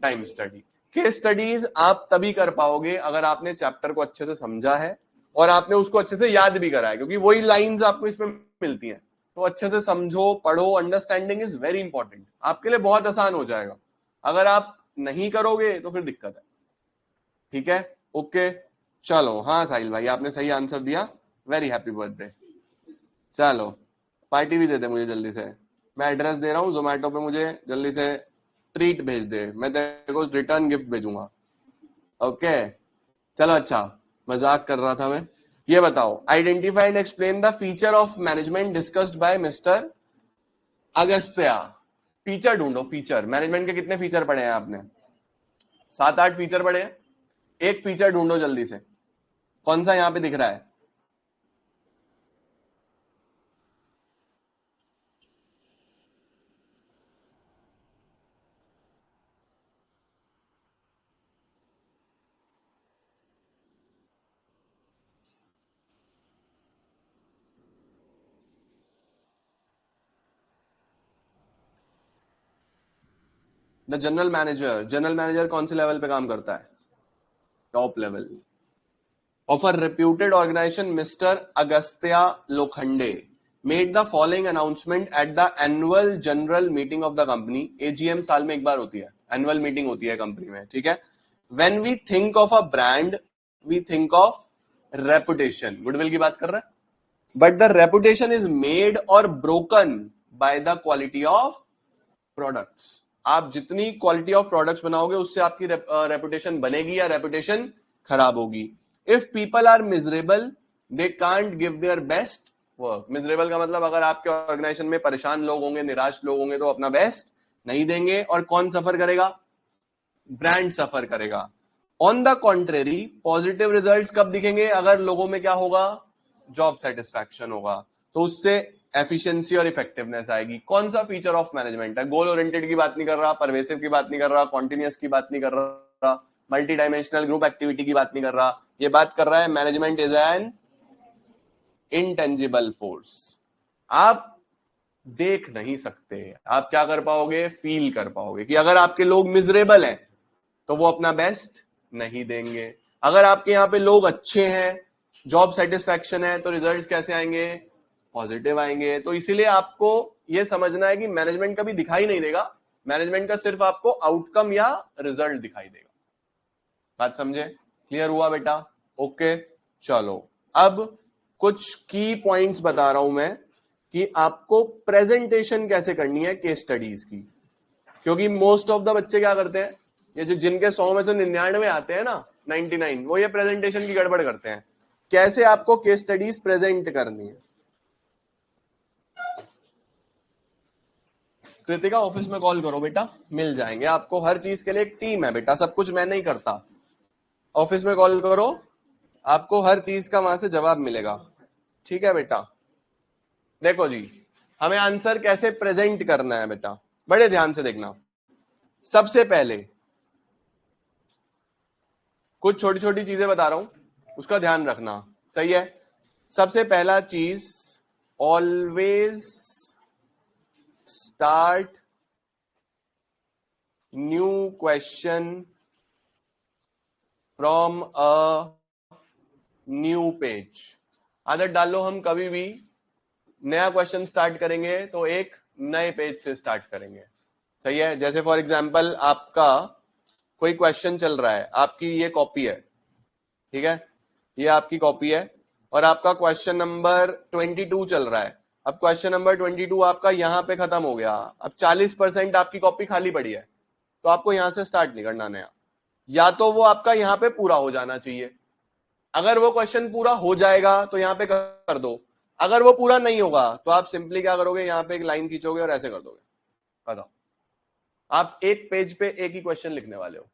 टाइम स्टडी. केस स्टडीज आप तभी कर पाओगे अगर आपने चैप्टर को अच्छे से समझा है और आपने उसको अच्छे से याद भी करा है, क्योंकि वही लाइंस आपको इसमें मिलती हैं. तो अच्छे से समझो, पढ़ो. Understanding is very important. आपके लिए बहुत आसान हो जाएगा. अगर आप नहीं करोगे तो फिर दिक्कत है. ठीक है ओके चलो. हाँ साहिल भाई आपने सही आंसर दिया. Very happy birthday. चलो पार्टी भी दे दे मुझे जल्दी से. मैं एड्रेस दे रहा हूँ जोमेटो पे, मुझे जल्दी से ट्रीट भेज दे. मैं तेरे को रिटर्न गिफ्ट भेजूंगा. ओके चलो. अच्छा मजाक कर रहा था मैं. ये बताओ identify and explain the feature of management discussed bye mister Agastya. Feature ढूंढो. फीचर मैनेजमेंट के कितने फीचर पढ़े हैं आपने. 7-8 फीचर पढ़े हैं. एक फीचर ढूंढो जल्दी से. कौन सा यहां पे दिख रहा है. द जनरल मैनेजर कौन से लेवल पे काम करता है. Top level of a reputed organization. Mr. Agastya Lokhande made the following announcement at the annual general meeting of the company. AGM साल में एक बार होती है. annual meeting होती है कंपनी में. ठीक है. When we think of a brand, we think of reputation. Goodwill की बात कर रहा है. But the reputation is made or broken by the quality of products. आप जितनी क्वालिटी ऑफ प्रोडक्ट्स बनाओगे उससे आपकी रेपुटेशन बनेगी या रेपुटेशन खराब होगी. If people are miserable, they can't give their best work. Miserable का मतलब अगर आपके ऑर्गेनाइजेशन में परेशान लोग होंगे, निराश लोग होंगे तो अपना बेस्ट नहीं देंगे. और कौन सफर करेगा. ब्रांड सफर करेगा. On the contrary positive results कब दिखेंगे. अगर लोगों में क्या होगा. जॉब सेटिस्फैक्शन होगा. तो उससे एफिशिएंसी और इफेक्टिवनेस आएगी. कौन सा फीचर ऑफ मैनेजमेंट है. गोल ओरिएंटेड की बात नहीं कर रहा, परवेसिव की बात नहीं कर रहा, कॉन्टिन्यूअस की बात नहीं कर रहा, मल्टी डायमेंशनल ग्रुप एक्टिविटी की बात नहीं कर रहा. ये बात कर रहा है management is an intangible force. आप देख नहीं सकते. आप क्या कर पाओगे. फील कर पाओगे कि अगर आपके लोग मिजरेबल हैं तो वो अपना बेस्ट नहीं देंगे. अगर आपके यहाँ पे लोग अच्छे हैं, जॉब सेटिस्फैक्शन है, तो रिजल्ट्स कैसे आएंगे. पॉजिटिव आएंगे. तो इसीलिए आपको ये समझना है कि मैनेजमेंट कभी दिखाई नहीं देगा. मैनेजमेंट का सिर्फ आपको आउटकम या रिजल्ट दिखाई देगा. बात समझे. क्लियर हुआ बेटा. ओके चलो. अब कुछ की पॉइंट्स बता रहा हूं मैं कि आपको प्रेजेंटेशन कैसे करनी है केस स्टडीज की. क्योंकि मोस्ट ऑफ द बच्चे क्या करते हैं, ये जो जिनके 100 में से 99 आते हैं ना, 99, वो ये प्रेजेंटेशन की गड़बड़ करते हैं. कैसे आपको केस स्टडीज प्रेजेंट करनी है. कृतिका ऑफिस में कॉल करो बेटा, मिल जाएंगे आपको. हर चीज के लिए एक टीम है बेटा, सब कुछ मैं नहीं करता. ऑफिस में कॉल करो, आपको हर चीज का वहां से जवाब मिलेगा. ठीक है बेटा. देखो जी, हमें आंसर कैसे प्रेजेंट करना है बेटा, बड़े ध्यान से देखना। सबसे पहले कुछ छोटी छोटी चीजें बता रहा हूं, उसका ध्यान रखना, सही है। सबसे पहला चीज, always start new question from a new page. आदत डाल लो, हम कभी भी नया क्वेश्चन स्टार्ट करेंगे तो एक नए पेज से स्टार्ट करेंगे, सही है। जैसे फॉर एग्जांपल आपका कोई क्वेश्चन चल रहा है, आपकी ये कॉपी है, ठीक है, ये आपकी कॉपी है और आपका क्वेश्चन नंबर 22 चल रहा है। अब क्वेश्चन नंबर 22 आपका यहां पे खत्म हो गया, अब 40% आपकी कॉपी खाली पड़ी है, तो आपको यहां से स्टार्ट नहीं करना नया, या तो वो आपका यहां पे पूरा हो जाना चाहिए। अगर वो क्वेश्चन पूरा हो जाएगा तो यहां पे कर दो, अगर वो पूरा नहीं होगा तो आप सिंपली क्या करोगे, यहां पे एक लाइन खींचोगे और ऐसे कर दोगे। बताओ, आप एक पेज पे एक ही क्वेश्चन लिखने वाले हो।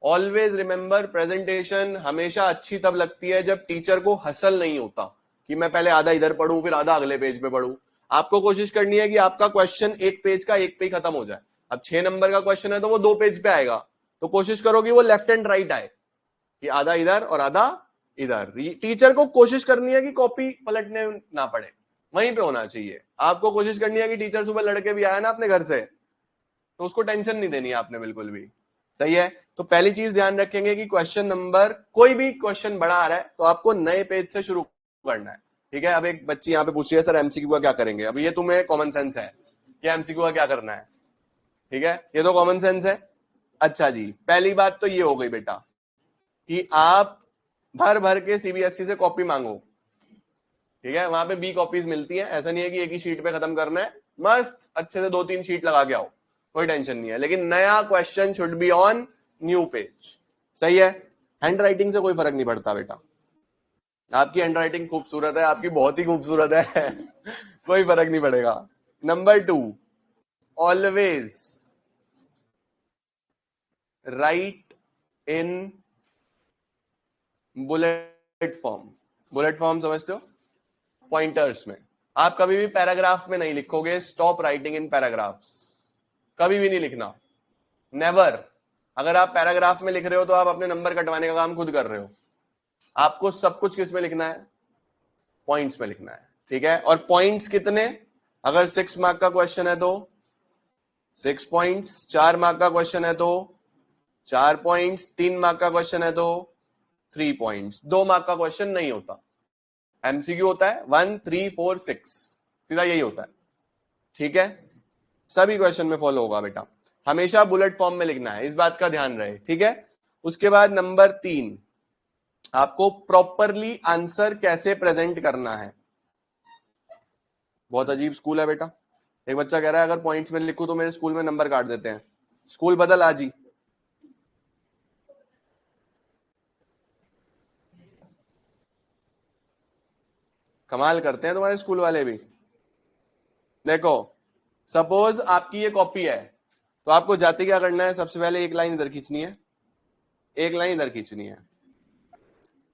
ऑलवेज रिमेंबर, प्रेजेंटेशन हमेशा अच्छी तब लगती है जब टीचर को हसल नहीं होता कि मैं पहले आधा इधर पढ़ूं फिर आधा अगले पेज पे पढ़ूं। आपको कोशिश करनी है कि आपका क्वेश्चन एक पेज का एक पे ही खत्म हो जाए। अब 6 नंबर का क्वेश्चन है तो वो 2 पेज पे आएगा, तो कोशिश करो कि वो लेफ्ट एंड राइट आए, कि आधा इधर और आधा इधर। टीचर को कोशिश करनी है कि कॉपी पलटने ना पड़े, वहीं पे होना चाहिए। आपको कोशिश करनी है कि टीचर सुबह लड़के भी आया ना अपने घर से, तो उसको टेंशन नहीं देनी है आपने बिल्कुल भी, सही है। तो पहली चीज ध्यान रखेंगे कि क्वेश्चन नंबर, कोई भी क्वेश्चन बड़ा आ रहा है तो आपको नए पेज से शुरू करना है, ठीक है। अब एक बच्ची यहाँ पे पूछ रही है, सर एमसीक्यू का क्या करेंगे। अब ये तुम्हें कॉमन सेंस है कि एमसीक्यू का क्या करना है, ठीक है, ये तो कॉमन सेंस है। अच्छा जी, पहली बात तो ये हो गई बेटा कि आप भर भर के सीबीएसई से कॉपी मांगो, ठीक है, वहां पे बी कॉपीज मिलती है। ऐसा नहीं है कि एक ही शीट पे खत्म करना है, मस्त अच्छे से 2-3 शीट लगा के आओ, कोई टेंशन नहीं है, लेकिन नया question should be on new page, सही है। हैंड राइटिंग से कोई फर्क नहीं पड़ता बेटा, आपकी हैंड राइटिंग खूबसूरत है, आपकी बहुत ही खूबसूरत है कोई फर्क नहीं पड़ेगा। Number 2, always right in bullet form. Bullet form समझते हो, पॉइंटर्स में। आप कभी भी पैराग्राफ में नहीं लिखोगे, स्टॉप राइटिंग इन पैराग्राफ्स, कभी भी नहीं लिखना, नेवर। अगर आप पैराग्राफ में लिख रहे हो तो आप अपने नंबर कटवाने का काम खुद कर रहे हो। आपको सब कुछ किस में लिखना है, पॉइंट्स में लिखना है, ठीक है। और पॉइंट्स कितने, अगर 6 मार्क का क्वेश्चन है तो 6 पॉइंट्स, 4 मार्क का क्वेश्चन है तो 4 पॉइंट्स, 3 मार्क का क्वेश्चन है तो 3 पॉइंट्स। 2 मार्क का क्वेश्चन नहीं होता, एमसीक्यू होता है 1, 3, 4, 6, सीधा यही होता है, ठीक है। सभी क्वेश्चन में फॉलो होगा बेटा, हमेशा बुलेट फॉर्म में लिखना है, इस बात का ध्यान रहे, ठीक है। उसके बाद नंबर 3, आपको प्रॉपरली आंसर कैसे प्रेजेंट करना है। बहुत अजीब स्कूल है बेटा, एक बच्चा कह रहा है अगर पॉइंट्स में लिखूं तो मेरे स्कूल में नंबर काट देते हैं। स्कूल बदल आज ही, कमाल करते हैं तुम्हारे स्कूल वाले भी। देखो, सपोज आपकी ये कॉपी है, तो आपको जाते क्या करना है, सबसे पहले एक लाइन इधर खींचनी है, एक लाइन इधर खींचनी है,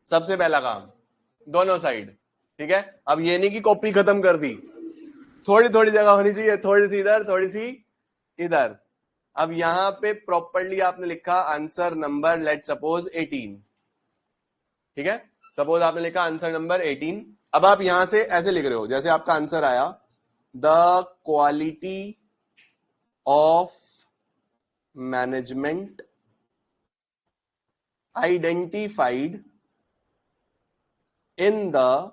सबसे पहला काम, दोनों साइड, ठीक है। अब ये नहीं कि कॉपी खत्म कर दी, थोड़ी थोड़ी जगह होनी चाहिए, थोड़ी सी इधर थोड़ी सी इधर। अब यहां पे प्रॉपरली आपने लिखा आंसर नंबर, लेट सपोज 18, ठीक है, सपोज आपने लिखा आंसर नंबर 18। अब आप यहां से ऐसे लिख रहे हो, जैसे आपका आंसर आया, the quality of management identified in the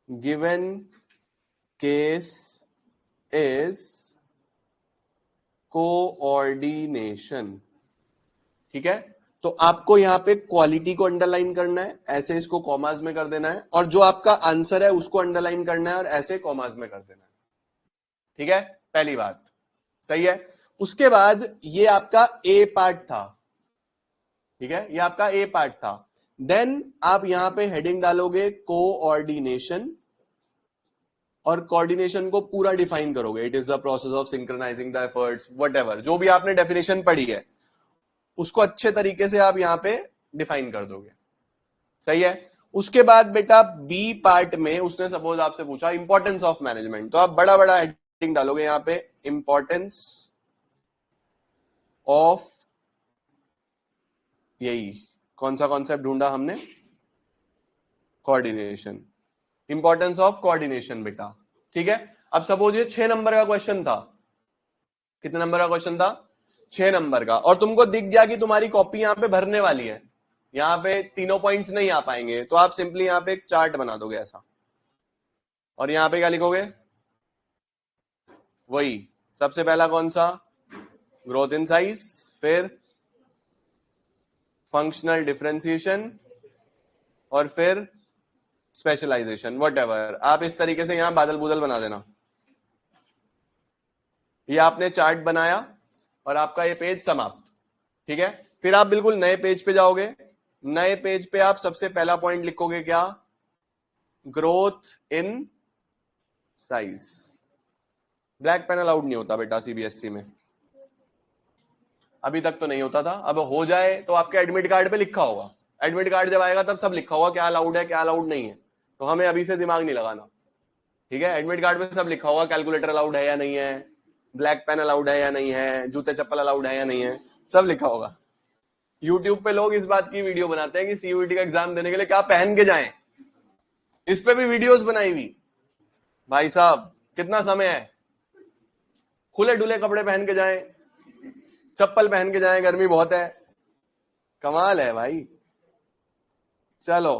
given case is coordination, ठीक है। तो आपको यहां पे क्वालिटी को अंडरलाइन करना है, ऐसे इसको कॉमास में कर देना है, और जो आपका आंसर है उसको अंडरलाइन करना है और ऐसे कॉमास में कर देना है, ठीक है। पहली बात, सही है। उसके बाद ये आपका ए पार्ट था, ठीक है, ये आपका ए पार्ट था। देन आप यहां पे हेडिंग डालोगे कोऑर्डिनेशन, और कोऑर्डिनेशन को पूरा डिफाइन करोगे, it is the process of synchronising the efforts, whatever जो भी आपने डेफिनेशन पढ़ी है उसको अच्छे तरीके से आप यहां पे डिफाइन कर दोगे, सही है। उसके बाद बेटा बी पार्ट में उसने सपोज आपसे पूछा इंपॉर्टेंस ऑफ मैनेजमेंट, तो आप बड़ा बड़ा हेडिंग डालोगे यहां पे, इंपॉर्टेंस ऑफ, यही कौन सा कॉन्सेप्ट ढूंढा हमने, कोऑर्डिनेशन, इंपॉर्टेंस ऑफ कोऑर्डिनेशन बेटा। ठीक है, अब सपोज ये 6 नंबर का क्वेश्चन था, कितने नंबर का क्वेश्चन था, 6 नंबर का, और तुमको दिख गया कि तुम्हारी कॉपी यहां पे भरने वाली है, यहां पे तीनों पॉइंट्स नहीं आ पाएंगे, तो आप सिंपली यहां पे एक चार्ट बना दोगे ऐसा, और यहां पे क्या लिखोगे, वही सबसे पहला कौन सा, ग्रोथ इन साइज, फिर फंक्शनल डिफरेंशिएशन, और फिर स्पेशलाइजेशन, व्हाटएवर। आप इस तरीके से यहां बादल बुदल बना देना। ये आपने चार्ट बनाया और आपका ये पेज समाप्त। ठीक है, फिर आप बिल्कुल नए पेज पे जाओगे, नए पेज पे आप सबसे पहला पॉइंट लिखोगे क्या, growth in size. Black pen allowed नहीं होता बेटा सीबीएसई में, अभी तक तो नहीं होता था, अब हो जाए तो आपके एडमिट कार्ड पे लिखा होगा, एडमिट कार्ड जब आएगा तब सब लिखा होगा क्या अलाउड है क्या अलाउड नहीं है, तो हमें अभी से दिमाग नहीं लगाना। ठीक है, एडमिट कार्ड पे सब लिखा होगा, कैलकुलेटर अलाउड है या नहीं है, ब्लैक पेन अलाउड है या नहीं है, जूते चप्पल अलाउड है या नहीं है, सब लिखा होगा। यूट्यूब पे लोग इस बात की वीडियो बनाते हैं कि सीयूईटी का एग्जाम देने के लिए क्या पहन के जाएं, इस पे भी वीडियोस बनाई हुई। भाई साहब कितना समय है, खुले डुले कपड़े पहन के जाएं, चप्पल पहन के जाएं, गर्मी बहुत है, कमाल है भाई। चलो,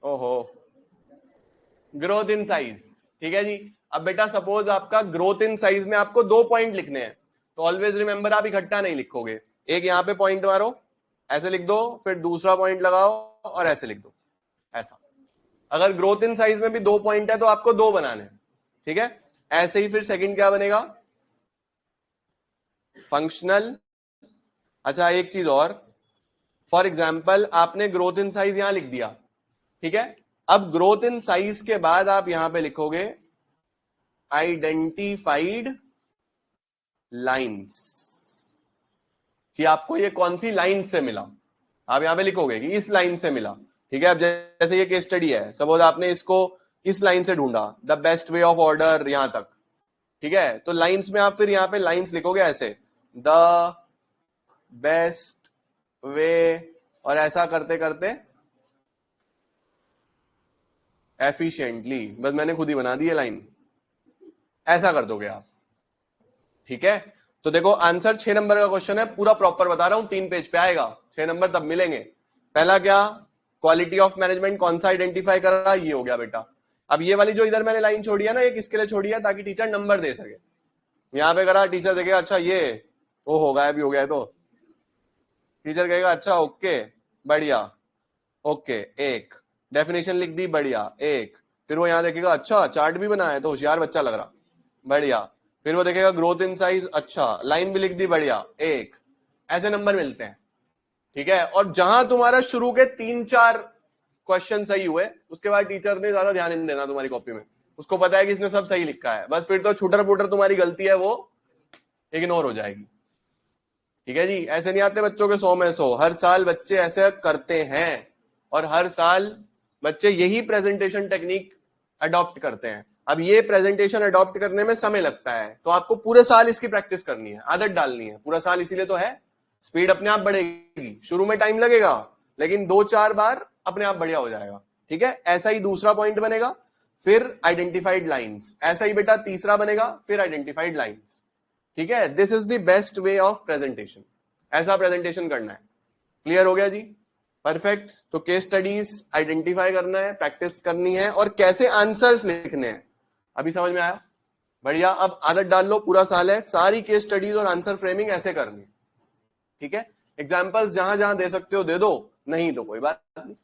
ओहो, ग्रोथ इन साइज। ठीक है जी, अब बेटा सपोज आपका ग्रोथ इन साइज में आपको 2 पॉइंट लिखने हैं, तो ऑलवेज रिमेंबर आप इकट्ठा नहीं लिखोगे, एक यहां पे पॉइंट मारो, ऐसे लिख दो, फिर दूसरा पॉइंट लगाओ और ऐसे लिख दो, ऐसा। अगर ग्रोथ इन साइज में भी 2 पॉइंट है तो आपको 2 बनाने। ठीक है, ऐसे ही फिर सेकंड क्या बनेगा, फंक्शनल। अच्छा एक चीज और, फॉर एग्जाम्पल आपने ग्रोथ इन साइज यहां लिख दिया, ठीक है, अब ग्रोथ इन साइज के बाद आप यहां पे लिखोगे आइडेंटिफाइड लाइंस, कि आपको ये कौन सी लाइन से मिला, आप यहां पे लिखोगे कि इस लाइन से मिला। ठीक है, अब जैसे ये केस स्टडी है, सपोज आपने इसको इस लाइन से ढूंढा, the best way of order यहां तक। ठीक है, तो लाइंस में आप फिर यहां पे लाइंस लिखोगे ऐसे, द बेस्ट वे, और ऐसा करते करते एफिशिएंटली, बस मैंने खुद ही बना दी है लाइन, ऐसा कर दोगे आप। ठीक है, तो देखो आंसर 6 नंबर का क्वेश्चन है, पूरा प्रॉपर बता रहा हूं, 3 पेज पे आएगा, 6 नंबर तब मिलेंगे। पहला क्या, क्वालिटी ऑफ मैनेजमेंट कौन सा आइडेंटिफाई कर रहा है, ये हो गया बेटा। अब ये वाली जो इधर मैंने लाइन छोड़ी है ना, ये किसके लिए छोड़ी है, ताकि टीचर नंबर दे सके। यहां पे करा, टीचर देखेगा अच्छा ये वो होगा, अभी हो गया है, तो टीचर कहेगा अच्छा ओके बढ़िया, ओके एक डेफिनेशन लिख दी, बढ़िया एक, फिर वो यहां देखेगा अच्छा चार्ट भी बना है, तो होशियार बच्चा लग रहा, बढ़िया, फिर वो देखेगा ग्रोथ इन साइज, अच्छा लाइन भी लिख दी, बढ़िया एक, ऐसे नंबर मिलते हैं। ठीक है, और जहां तुम्हारा शुरू के 3-4 क्वेश्चन सही हुए, उसके बाद टीचर ने ज्यादा ध्यान नहीं देना तुम्हारी कॉपी में, उसको पता है कि इसने सब सही लिखा है, बस फिर तो छुटर पुटर तुम्हारी गलती है वो इग्नोर हो जाएगी। ठीक है जी, ऐसे नहीं आते बच्चों के 100 में 100, हर साल बच्चे ऐसे करते हैं, और हर साल बच्चे यही प्रेजेंटेशन टेक्निक अडॉप्ट करते हैं। अब ये प्रेजेंटेशन अडॉप्ट करने में समय लगता है, तो आपको पूरे साल इसकी प्रैक्टिस करनी है, आदत डालनी है, पूरा साल इसीलिए तो है। स्पीड अपने आप बढ़ेगी, शुरू में टाइम लगेगा, लेकिन 2-4 बार अपने आप बढ़िया हो जाएगा। ठीक है, ऐसा ही दूसरा पॉइंट बनेगा, फिर आइडेंटिफाइड लाइंस, ऐसा ही बेटा तीसरा बनेगा, फिर आइडेंटिफाइड लाइंस। ठीक है, this is the best way of presentation, ऐसा प्रेजेंटेशन करना है। क्लियर हो गया जी, परफेक्ट। तो केस स्टडीज आइडेंटिफाई करना है, प्रैक्टिस करनी है, और कैसे आंसर्स लिखने हैं, अभी समझ में आया, बढ़िया। अब आदत डाल लो, पूरा साल है, सारी केस स्टडीज और आंसर फ्रेमिंग ऐसे करनी। ठीक है, एग्जाम्पल्स जहां जहां दे सकते हो दे दो, नहीं तो कोई बात नहीं।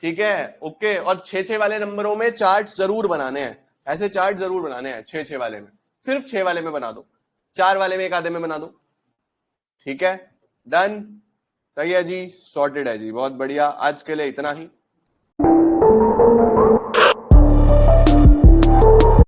ठीक है, ओके। और 6-6 वाले नंबरों में चार्ट जरूर बनाने हैं, ऐसे चार्ट जरूर बनाने हैं, 6-6 वाले में, सिर्फ 6 वाले में बना दो, 4 वाले में एक आधे में बना दो। ठीक है, डन, सही है जी, सॉर्टेड है जी, बहुत बढ़िया। आज के लिए इतना ही।